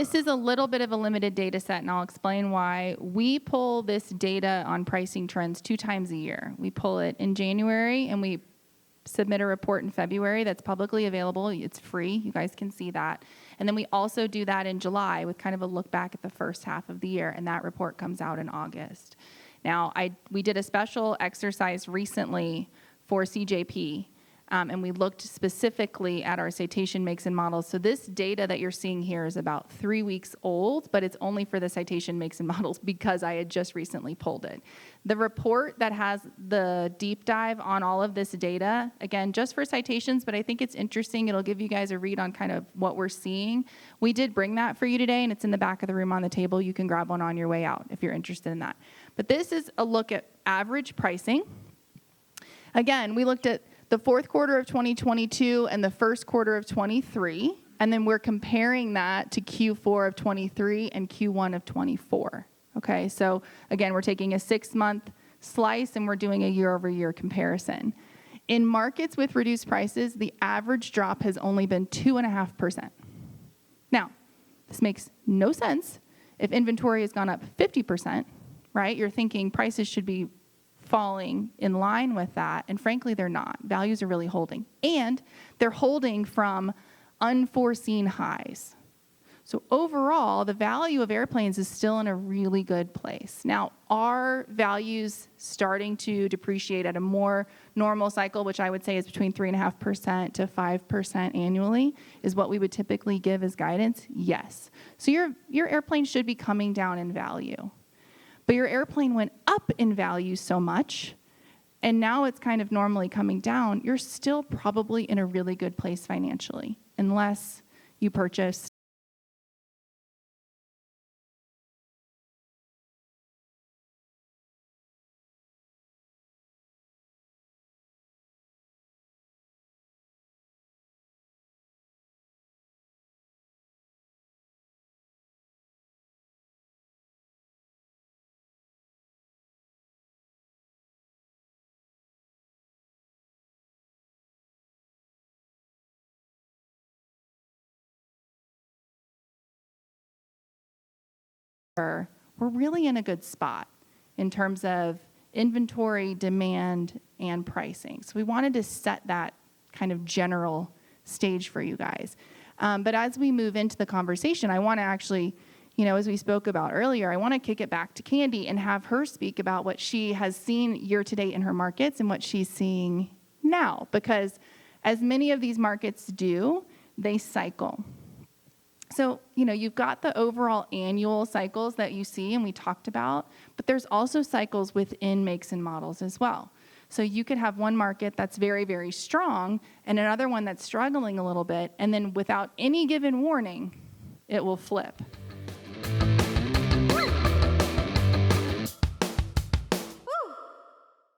This is a little bit of a limited data set, and I'll explain why. We pull this data on pricing trends 2 times a year. We pull it in January, and we submit a report in February that's publicly available. It's free. You guys can see that. And then we also do that in July with kind of a look back at the first half of the year, and that report comes out in August. Now, we did a special exercise recently for CJP, and we looked specifically at our citation makes and models. So this data that you're seeing here is about 3 weeks old, but it's only for the citation makes and models because I had just recently pulled it. The report that has the deep dive on all of this data, again, just for citations, but I think it's interesting. It'll give you guys a read on kind of what we're seeing. We did bring that for you today, and it's in the back of the room on the table. You can grab one on your way out if you're interested in that. But this is a look at average pricing. Again, we looked at the fourth quarter of 2022 and the first quarter of 23, and then we're comparing that to Q4 of 23 and Q1 of 24. Okay, so again, we're taking a 6-month slice and we're doing a year-over-year comparison. In markets with reduced prices, the average drop has only been 2.5%. Now, this makes no sense. If inventory has gone up 50%, right, you're thinking prices should be falling in line with that, and frankly, they're not. Values are really holding, and they're holding from unforeseen highs. So overall, the value of airplanes is still in a really good place. Now, are values starting to depreciate at a more normal cycle, which I would say is between 3.5% to 5% annually, is what we would typically give as guidance? Yes. So your airplane should be coming down in value. But your airplane went up in value so much, and now it's kind of normally coming down, you're still probably in a really good place financially, unless you purchased we're really in a good spot in terms of inventory, demand, and pricing. So we wanted to set that kind of general stage for you guys. But as we move into the conversation, I want to actually, as we spoke about earlier, I want to kick it back to Candy and have her speak about what she has seen year to date in her markets and what she's seeing now. Because as many of these markets do, they cycle. So, you've got the overall annual cycles that you see and we talked about, but there's also cycles within makes and models as well. So you could have one market that's very, very strong and another one that's struggling a little bit, and then without any given warning, it will flip.